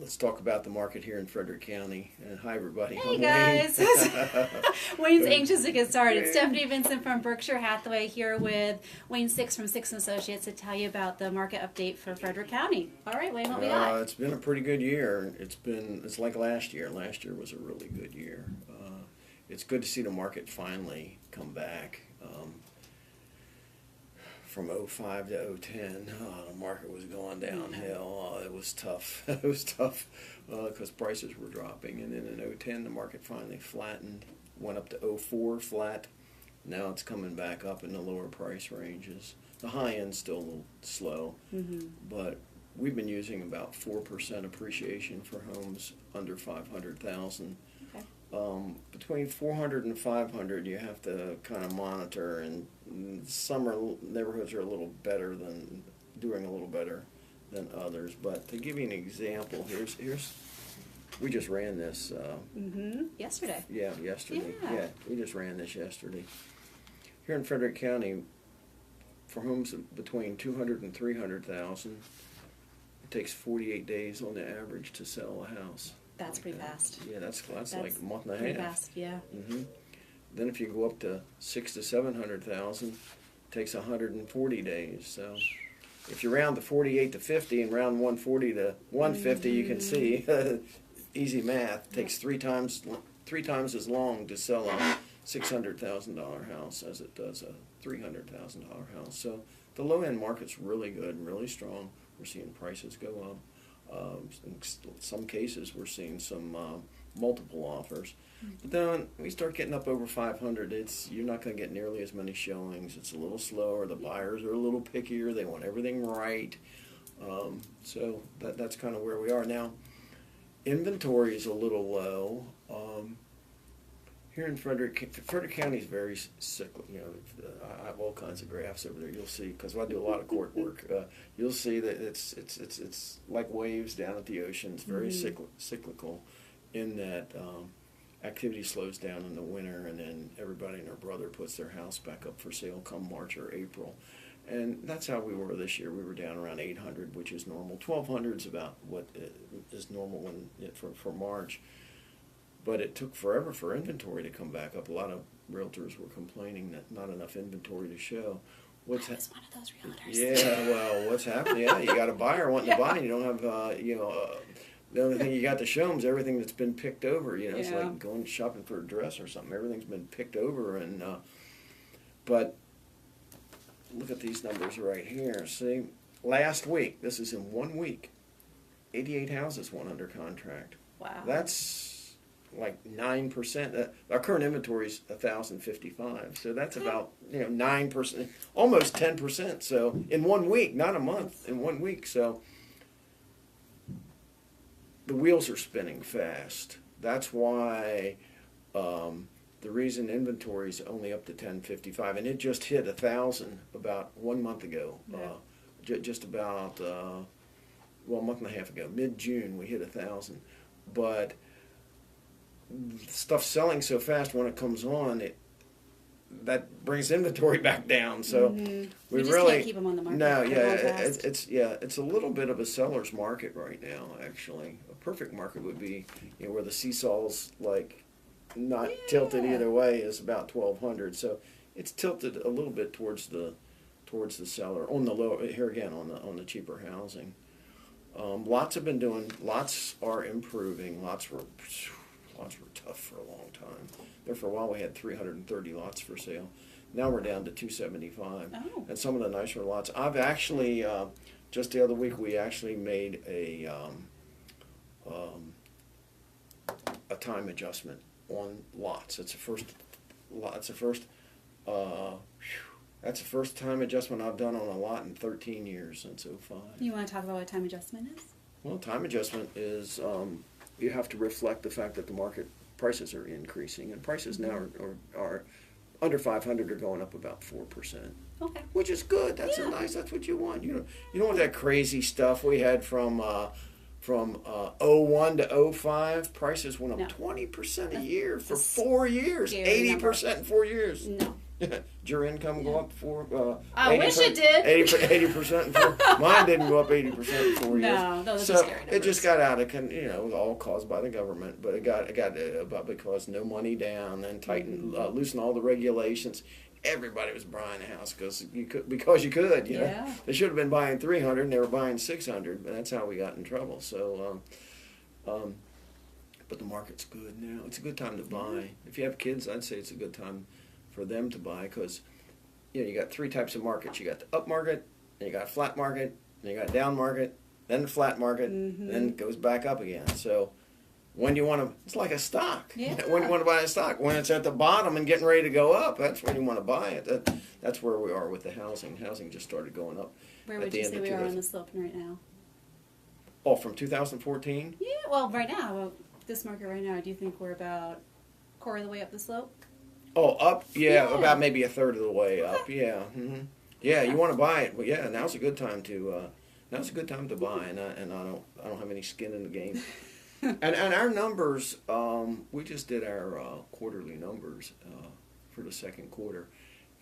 Let's talk about the market here in Frederick County. Hi, everybody. Hey, I'm guys. Wayne. Wayne's anxious to get started. Stephanie Vincent from Berkshire Hathaway here with Wayne Six from Six Associates to tell you about the market update for Frederick County. All right, Wayne, what we got? It's been a pretty good year. It's like last year. Last year was a really good year. It's good to see the market finally come back. From '05 to '10, the market was going downhill. It was tough. It was tough because prices were dropping. And then in '10, the market finally flattened, went up to '04 flat. Now it's coming back up in the lower price ranges. The high end's still a little slow, but we've been using about 4% appreciation for homes under 500,000. Okay. Between 400 and 500, you have to kind of monitor, and some neighborhoods are a little better than doing a little better than others. But to give you an example, here's we just ran this. Yesterday. Yeah, yesterday. Yeah. We just ran this yesterday. Here in Frederick County, for homes between 200 and 300,000, it takes 48 days on the average to sell a house. That's pretty fast. Yeah, that's like a month and a half. Pretty fast, yeah. Then if you go up to 600 to 700,000, it takes 140 days. So if you round the 48 to 50 and round 140 to 150, you can see easy math. It takes three times as long to sell a $600,000 house as it does a $300,000 house. So the low end market's really good and really strong. We're seeing prices go up. In some cases, we're seeing some multiple offers. But then we start getting up over 500, you're not going to get nearly as many showings. It's a little slower. The buyers are a little pickier. They want everything right. So that's kind of where we are now. Inventory is a little low. Here in Frederick County is very cyclical. I have all kinds of graphs over there. You'll see, because I do a lot of court work. You'll see that it's like waves down at the ocean. It's very cyclical, in that activity slows down in the winter, and then everybody and their brother puts their house back up for sale come March or April. And that's how we were this year. We were down around 800, which is normal. 1,200 is about what is normal for March. But it took forever for inventory to come back up. A lot of realtors were complaining that not enough inventory to show. I was one of those realtors. Yeah, well, what's happening? Yeah, you got a buyer wanting to buy, and you don't have, the only thing you got to show them is everything that's been picked over. It's like going shopping for a dress or something. Everything's been picked over, and but look at these numbers right here. See, last week, this is in 1 week, 88 houses went under contract. Wow. That's like 9%. Our current inventory is 1,055, so that's about 9%, almost 10%. So in 1 week, not a month, in 1 week. So the wheels are spinning fast. That's why the reason inventory is only up to 1,055, and it just hit 1,000 about 1 month ago. Just about a month and a half ago, mid-June, we hit 1,000, but stuff selling so fast when it comes on, that brings inventory back down. So we just really can't keep them on the market. No, it's a little bit of a seller's market right now. Actually, a perfect market would be where the seesaw's like not tilted either way is about 1,200. So it's tilted a little bit towards the seller on the low here again on the cheaper housing. Lots are improving. Lots were tough for a long time. There for a while we had 330 lots for sale. Now we're down to 275. Oh. And some of the nicer lots. I've actually, just the other week, we actually made a time adjustment on lots. That's the first time adjustment I've done on a lot in 13 years since '05. You want to talk about what time adjustment is? Well, time adjustment is you have to reflect the fact that the market prices are increasing, and prices now are under 500 are going up about 4%. Okay. Which is good. That's that's what you want. You don't want that crazy stuff we had from '01 to '05. Prices went up 20% a year for 4 years. 80% in 4 years. No. Did your income go up for? I wish it did. 80% in 4. Mine didn't go up 80% in 4 years. No, those so are scary numbers. it just got out of all caused by the government, but it got about because no money down and loosen all the regulations. Everybody was buying a house because you could. You know, they should have been buying 300 and they were buying 600, but that's how we got in trouble. So, but the market's good now. It's a good time to buy. If you have kids, I'd say it's a good time for them to buy because you got 3 types of markets. You got the up market, and you got flat market, and you got down market, then the flat market, then it goes back up again. So when do you want to? It's like a stock. Yeah. When do you want to buy a stock? When it's at the bottom and getting ready to go up. That's when you want to buy it. That's where we are with the housing. Housing just started going up. Where would you say we are on the slope right now? Oh, from 2014? Yeah, well, right now, this market right now, do you think we're about quarter of the way up the slope? Oh, up? Yeah, about maybe a third of the way up. Yeah, yeah. You want to buy it? Well, yeah. Now's a good time to. Now's a good time to buy, and I don't have any skin in the game. and our numbers, we just did our quarterly numbers for the second quarter,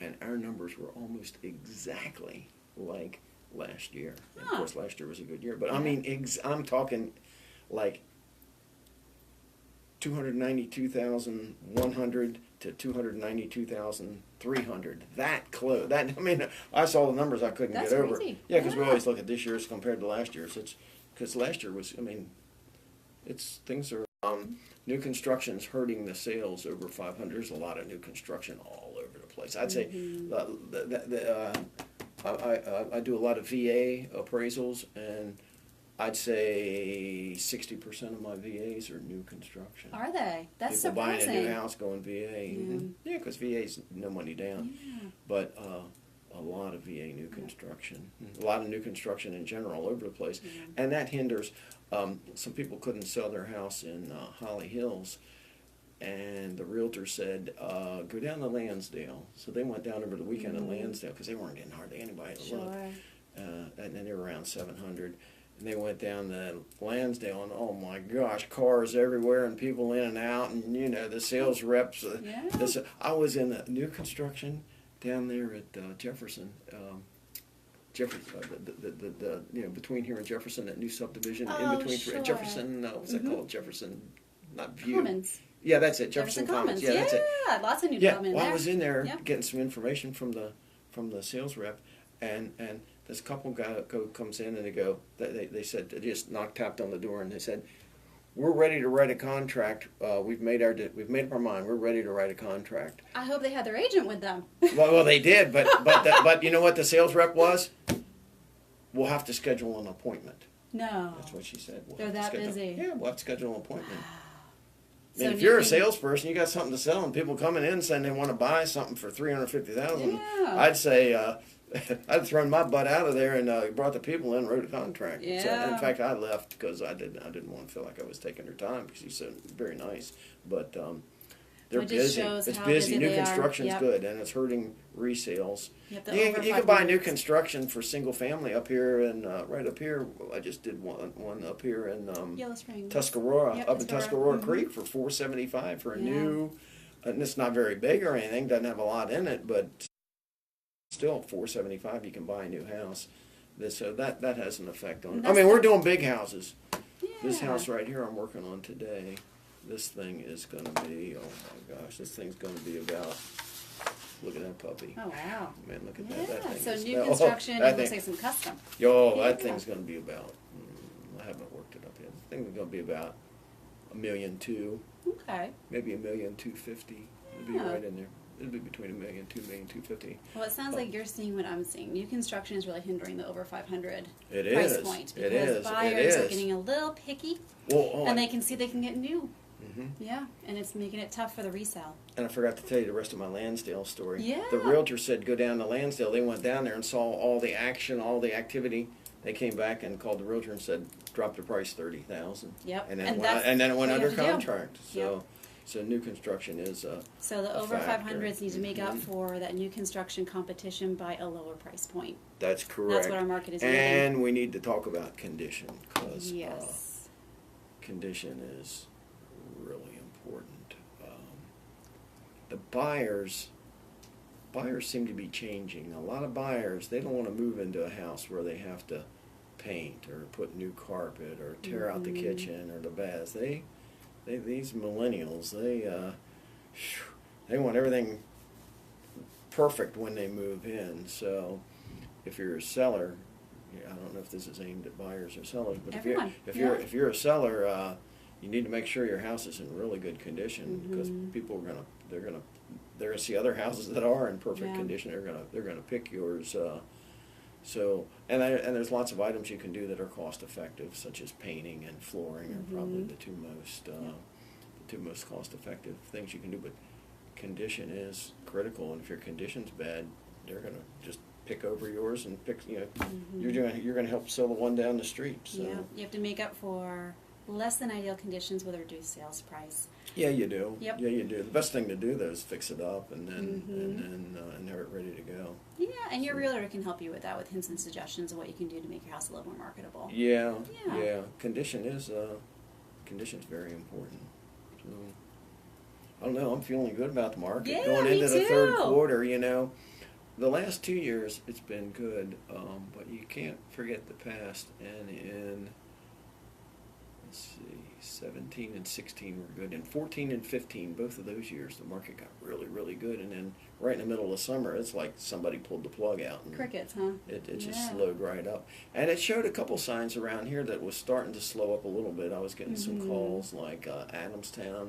and our numbers were almost exactly like last year. And of course, last year was a good year, but I mean, I'm talking like 292,100 to 292,300. That close. That I mean, I saw the numbers I couldn't get over. Crazy. Yeah, because we always look at this year's compared to last year's. It's because last year was. I mean, things are. New construction's hurting the sales over 500. There's a lot of new construction all over the place. I'd say I do a lot of VA appraisals, and I'd say 60% of my VAs are new construction. Are they? That's People surprising. buying a new house going VA. Yeah, because VA's no money down. Yeah. But a lot of VA new construction. A lot of new construction in general all over the place. And that hinders. Some people couldn't sell their house in Holly Hills. And the realtor said, go down to Lansdale. So they went down over the weekend to Lansdale because they weren't getting hardly anybody to look. And then they were around 700. And they went down to Lansdale, and oh my gosh, cars everywhere and people in and out, and the sales reps. I was in the new construction down there at Jefferson. Between here and Jefferson, that new subdivision in between Jefferson. What's that called? Jefferson, not View. Commons. Yeah, that's it. Jefferson Commons. Yeah, that's it. Lots of new development well, there. I was in there getting some information from the sales rep, and this couple comes in and they said they just tapped on the door and they said, "We're ready to write a contract. We've made up our mind. We're ready to write a contract." I hope they had their agent with them. well, they did, but you know what the sales rep was? We'll have to schedule an appointment. No. That's what she said. They're that busy. Yeah, we'll have to schedule an appointment. So if you're a salesperson, you got something to sell, and people coming in saying they want to buy something for $350,000, I'd say I'd thrown my butt out of there and brought the people in, and wrote a contract. Yeah. So, in fact, I left because I didn't want to feel like I was taking their time because he's so very nice. But they're busy. It's busy. New construction's good, and it's hurting resales. You can buy new construction for single family up here and right up here. I just did one up here in Yellow Springs. Tuscarora, up in Tuscarora Creek for $475 for a new. And it's not very big or anything. Doesn't have a lot in it, but still $475 you can buy a new house. So that has an effect on it. I mean, we're doing big houses. This house right here I'm working on today. This thing is going to be, oh my gosh, this thing's going to be about, look at that puppy. Oh, wow. Man, look at that. That thing so is, new construction, it looks like some custom. That thing's going to be about, I haven't worked it up yet. I think it's going to be about $1.2 million. Okay. Maybe $1.25 million. It'll be right in there. It'll be between $1.2 million, $1.25 million. Well, it sounds like you're seeing what I'm seeing. New construction is really hindering the over 500 price point. Because buyers are getting a little picky, and they can see they can get new. Yeah, and it's making it tough for the resale. And I forgot to tell you the rest of my Lansdale story. Yeah. The realtor said go down to Lansdale. They went down there and saw all the action, all the activity. They came back and called the realtor and said, drop the price $30,000. Yep. And then it went under contract. So new construction is so the over 500s need to make up for that new construction competition by a lower price point. That's correct. That's what our market is And needing. we need to talk about condition because yes. Condition is really important. The buyers buyers seem to be changing. A lot of buyers, they don't want to move into a house where they have to paint or put new carpet or tear out the kitchen or the baths. These millennials, they want everything perfect when they move in. So if you're a seller, I don't know if this is aimed at buyers or sellers, but Everyone. if you're a seller, you need to make sure your house is in really good condition, because people are they're gonna see other houses that are in perfect condition. They're gonna pick yours. So there's lots of items you can do that are cost effective, such as painting and flooring are probably the two most cost effective things you can do. But condition is critical, and if your condition's bad, they're gonna just pick over yours and pick. You're gonna help sell the one down the street. So. Yeah, you have to make up for less than ideal conditions with a reduced sales price. Yeah, you do. Yep. Yeah, you do. The best thing to do though is fix it up and then have it ready to go. Yeah, and your realtor can help you with that, with hints and suggestions of what you can do to make your house a little more marketable. Yeah. Condition's very important. So, I don't know. I'm feeling good about the market going into the third quarter. The last 2 years it's been good, but you can't forget the past. And in 17 and 16 were good, and 14 and 15, both of those years, the market got really, really good. And then right in the middle of summer, it's like somebody pulled the plug out. And crickets, huh? It just slowed right up. And it showed a couple signs around here that was starting to slow up a little bit. I was getting some calls, like Adamstown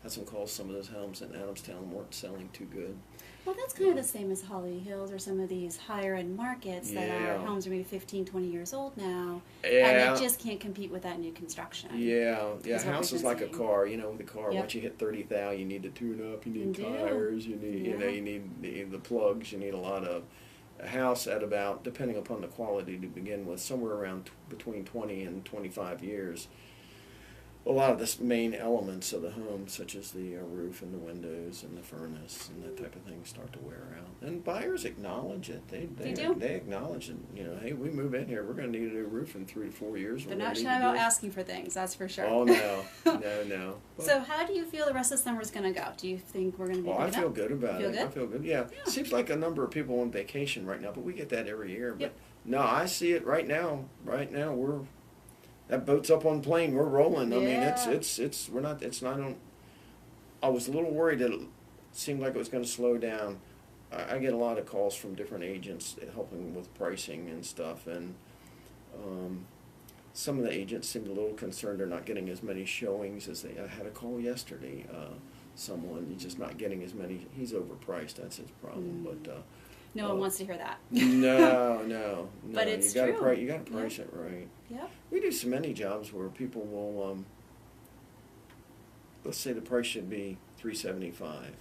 had some calls. Some of those homes in Adamstown weren't selling too good. Well, that's kind of the same as Holly Hills or some of these higher-end markets that our homes are maybe 15, 20 years old now, and they just can't compete with that new construction. A house is like a car. The car, once you hit 30,000, you need to tune up, you need tires, you need you need the plugs, you need a lot of. A house at about, depending upon the quality to begin with, somewhere around between 20 and 25 years. A lot of the main elements of the home, such as the roof and the windows and the furnace and that type of thing, start to wear out. And buyers acknowledge it. They do. They acknowledge it. Hey, we move in here, we're going to need a new roof in 3 to 4 years. They're not shy about asking for things, that's for sure. Oh, no. No. So how do you feel the rest of the summer is going to go? Do you think we're going to be I feel good about it. Good? I feel good, yeah. Seems like a number of people on vacation right now, but we get that every year. But no, I see it right now. Right now, that boat's up on plane. We're rolling. I mean, it's not on. I was a little worried that it seemed like it was going to slow down. I get a lot of calls from different agents helping with pricing and stuff, and some of the agents seemed a little concerned they're not getting as many showings as I had a call yesterday. He's just not getting as many. He's overpriced. That's his problem. But no one wants to hear that. No. But it's true. true. You got to price it right. Yep. We do so many jobs where people will, let's say the price should be $375.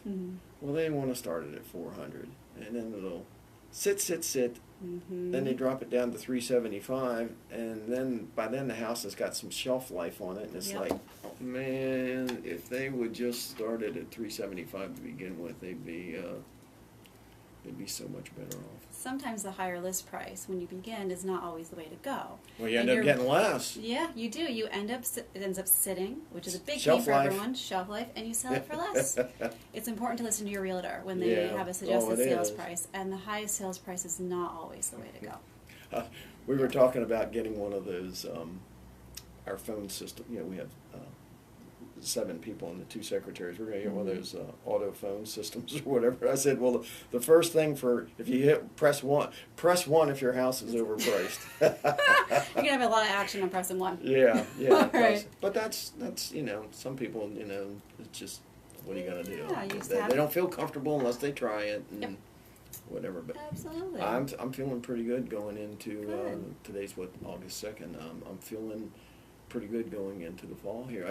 Well, they want to start it at $400, and then it'll sit. Then they drop it down to $375, and then by then the house has got some shelf life on it, and it's like, man, if they would just start it at $375 to begin with, they'd be so much better off. Sometimes the higher list price when you begin is not always the way to go. Well, you end up getting less. Yeah, you do. It ends up sitting, which is a big Shelf thing for life. everyone, shelf life, and you sell it for less. It's important to listen to your realtor when they have a suggested sales price, and the highest sales price is not always the way to go. We were talking about getting one of those, our phone system. We have 7 people and the 2 secretaries. We're going to get one of those auto phone systems or whatever. I said, well, the first thing if you press one if your house is overpriced. You're going to have a lot of action on pressing 1. Yeah. Right. But that's some people, it's just, what are you going to do? Yeah, they don't feel comfortable unless they try it and whatever. But absolutely. I'm feeling pretty good going into, today's August 2nd. I'm feeling pretty good going into the fall here.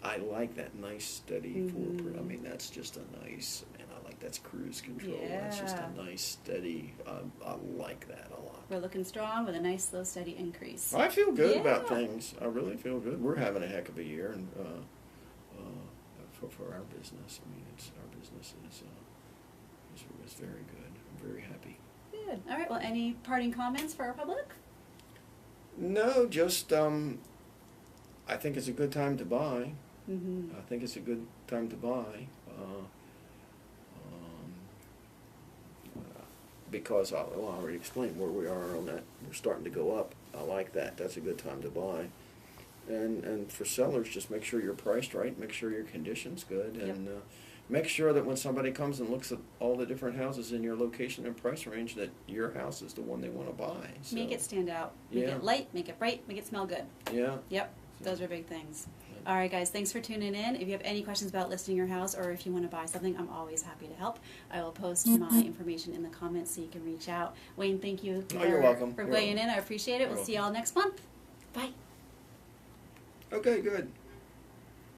I like that nice steady 4%. I mean, that's just a nice, I like that's cruise control. Yeah. That's just a nice steady, I like that a lot. We're looking strong with a nice slow steady increase. I feel good about things. I really feel good. We're having a heck of a year, and for our business. I mean, our business is very good. I'm very happy. Good. All right. Well, any parting comments for our public? No, just I think it's a good time to buy. I think it's a good time to buy. because I already explained where we are on that. We're starting to go up. I like that. That's a good time to buy. And for sellers, just make sure you're priced right. Make sure your condition's good, and make sure that when somebody comes and looks at all the different houses in your location and price range, that your house is the one they want to buy. So, Make it stand out. Make Yeah. it light, make it bright, make it smell good. Yeah. Yep, those are big things. All right, guys, thanks for tuning in. If you have any questions about listing your house or if you want to buy something, I'm always happy to help. I will post my information in the comments so you can reach out. Wayne, thank you You're welcome. for You're weighing welcome. in. I appreciate it. We'll see y'all next month. Bye. Okay, good.